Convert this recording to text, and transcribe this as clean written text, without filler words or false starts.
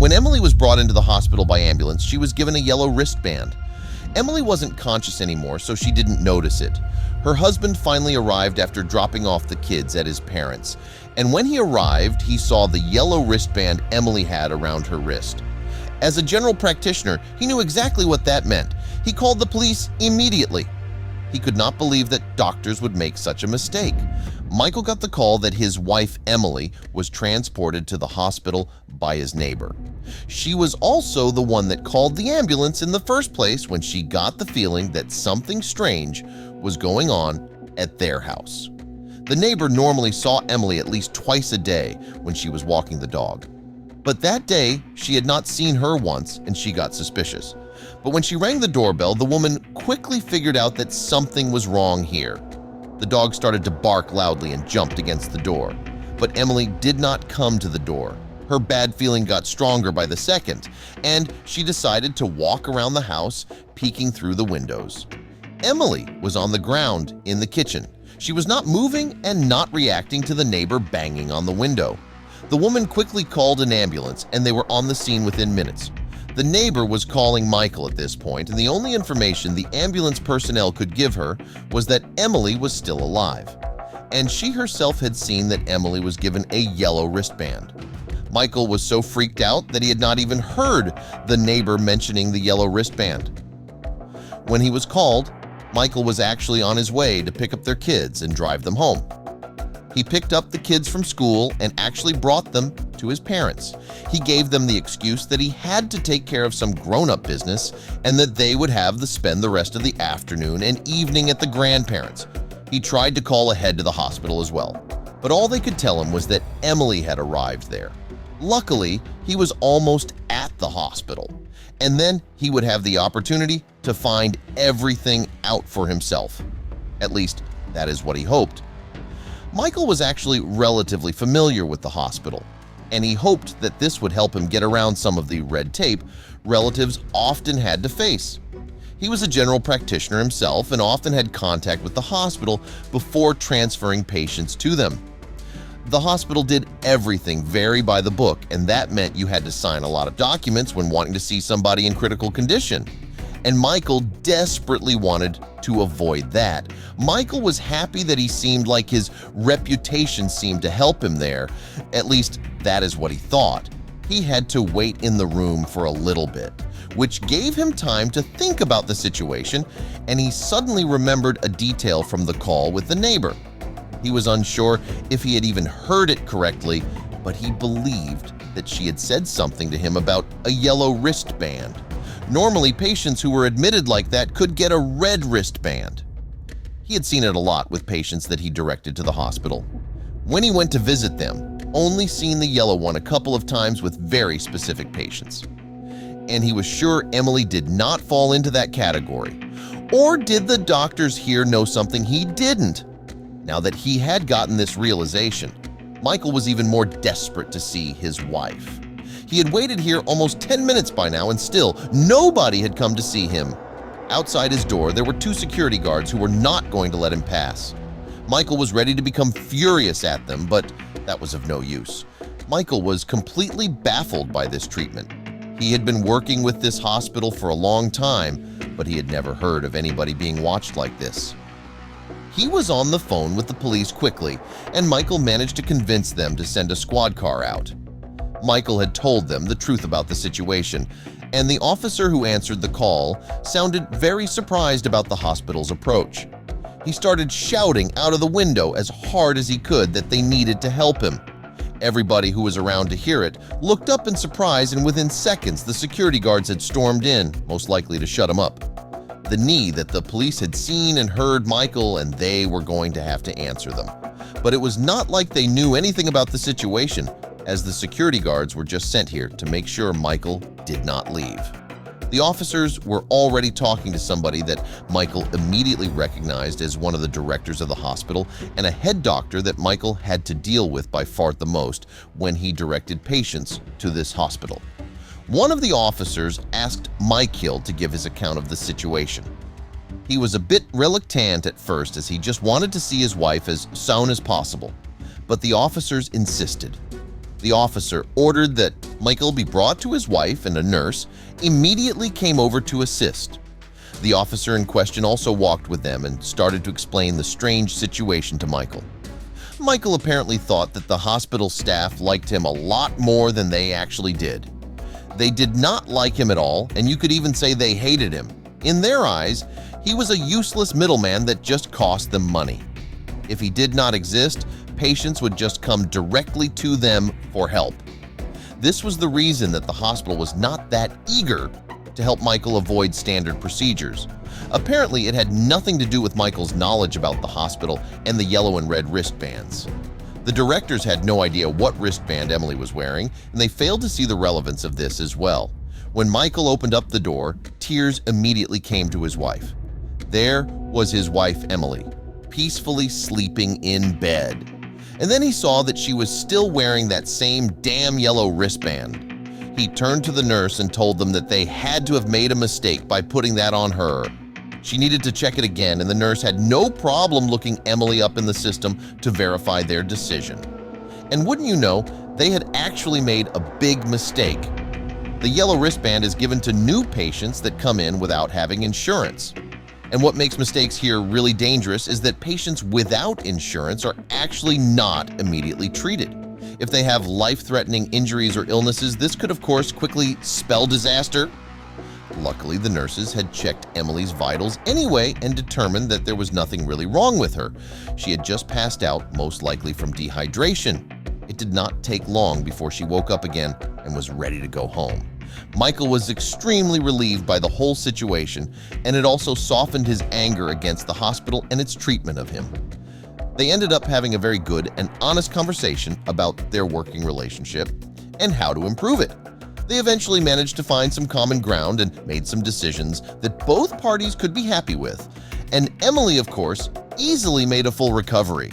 When Emily was brought into the hospital by ambulance, she was given a yellow wristband. Emily wasn't conscious anymore, so she didn't notice it. Her husband finally arrived after dropping off the kids at his parents', and when he arrived, he saw the yellow wristband Emily had around her wrist. As a general practitioner, he knew exactly what that meant. He called the police immediately. He could not believe that doctors would make such a mistake. Michael got the call that his wife, Emily, was transported to the hospital by his neighbor. She was also the one that called the ambulance in the first place when she got the feeling that something strange was going on at their house. The neighbor normally saw Emily at least twice a day when she was walking the dog. But that day, she had not seen her once and she got suspicious. But when she rang the doorbell, the woman quickly figured out that something was wrong here. The dog started to bark loudly and jumped against the door. But Emily did not come to the door. Her bad feeling got stronger by the second, and she decided to walk around the house, peeking through the windows. Emily was on the ground in the kitchen. She was not moving and not reacting to the neighbor banging on the window. The woman quickly called an ambulance, and they were on the scene within minutes. The neighbor was calling Michael at this point, and the only information the ambulance personnel could give her was that Emily was still alive. And she herself had seen that Emily was given a yellow wristband. Michael was so freaked out that he had not even heard the neighbor mentioning the yellow wristband. When he was called, Michael was actually on his way to pick up their kids and drive them home. He picked up the kids from school and actually brought them to his parents. He gave them the excuse that he had to take care of some grown-up business and that they would have to spend the rest of the afternoon and evening at the grandparents'. He tried to call ahead to the hospital as well, but all they could tell him was that Emily had arrived there. Luckily, he was almost at the hospital, and then he would have the opportunity to find everything out for himself. At least, that is what he hoped. Michael was actually relatively familiar with the hospital, and he hoped that this would help him get around some of the red tape relatives often had to face. He was a general practitioner himself and often had contact with the hospital before transferring patients to them. The hospital did everything very by the book, and that meant you had to sign a lot of documents when wanting to see somebody in critical condition. And Michael desperately wanted to avoid that. Michael was happy that he seemed like his reputation seemed to help him there. At least that is what he thought. He had to wait in the room for a little bit, which gave him time to think about the situation, and he suddenly remembered a detail from the call with the neighbor. He was unsure if he had even heard it correctly, but he believed that she had said something to him about a yellow wristband. Normally, patients who were admitted like that could get a red wristband. He had seen it a lot with patients that he directed to the hospital. When he went to visit them, only seen the yellow one a couple of times with very specific patients. And he was sure Emily did not fall into that category. Or did the doctors here know something he didn't? Now that he had gotten this realization, Michael was even more desperate to see his wife. He had waited here almost 10 minutes by now, and still nobody had come to see him. Outside his door, there were 2 security guards who were not going to let him pass. Michael was ready to become furious at them, but that was of no use. Michael was completely baffled by this treatment. He had been working with this hospital for a long time, but he had never heard of anybody being watched like this. He was on the phone with the police quickly, and Michael managed to convince them to send a squad car out. Michael had told them the truth about the situation, and the officer who answered the call sounded very surprised about the hospital's approach. He started shouting out of the window as hard as he could that they needed to help him. Everybody who was around to hear it looked up in surprise, and within seconds the security guards had stormed in, most likely to shut him up. The need that the police had seen and heard Michael, and they were going to have to answer them. But it was not like they knew anything about the situation, as the security guards were just sent here to make sure Michael did not leave. The officers were already talking to somebody that Michael immediately recognized as one of the directors of the hospital and a head doctor that Michael had to deal with by far the most when he directed patients to this hospital. One of the officers asked Michael to give his account of the situation. He was a bit reluctant at first, as he just wanted to see his wife as soon as possible, but the officers insisted. The officer ordered that Michael be brought to his wife, and a nurse immediately came over to assist. The officer in question also walked with them and started to explain the strange situation to Michael. Michael apparently thought that the hospital staff liked him a lot more than they actually did. They did not like him at all, and you could even say they hated him. In their eyes, he was a useless middleman that just cost them money. If he did not exist, patients would just come directly to them for help. This was the reason that the hospital was not that eager to help Michael avoid standard procedures. Apparently, it had nothing to do with Michael's knowledge about the hospital and the yellow and red wristbands. The directors had no idea what wristband Emily was wearing, and they failed to see the relevance of this as well. When Michael opened up the door, tears immediately came to his wife. There was his wife, Emily, peacefully sleeping in bed. And then he saw that she was still wearing that same damn yellow wristband. He turned to the nurse and told them that they had to have made a mistake by putting that on her. She needed to check it again, and the nurse had no problem looking Emily up in the system to verify their decision. And wouldn't you know, they had actually made a big mistake. The yellow wristband is given to new patients that come in without having insurance. And what makes mistakes here really dangerous is that patients without insurance are actually not immediately treated. If they have life-threatening injuries or illnesses, this could of course quickly spell disaster. Luckily, the nurses had checked Emily's vitals anyway and determined that there was nothing really wrong with her. She had just passed out, most likely from dehydration. It did not take long before she woke up again and was ready to go home. Michael was extremely relieved by the whole situation, and it also softened his anger against the hospital and its treatment of him. They ended up having a very good and honest conversation about their working relationship and how to improve it. They eventually managed to find some common ground and made some decisions that both parties could be happy with. And Emily, of course, easily made a full recovery.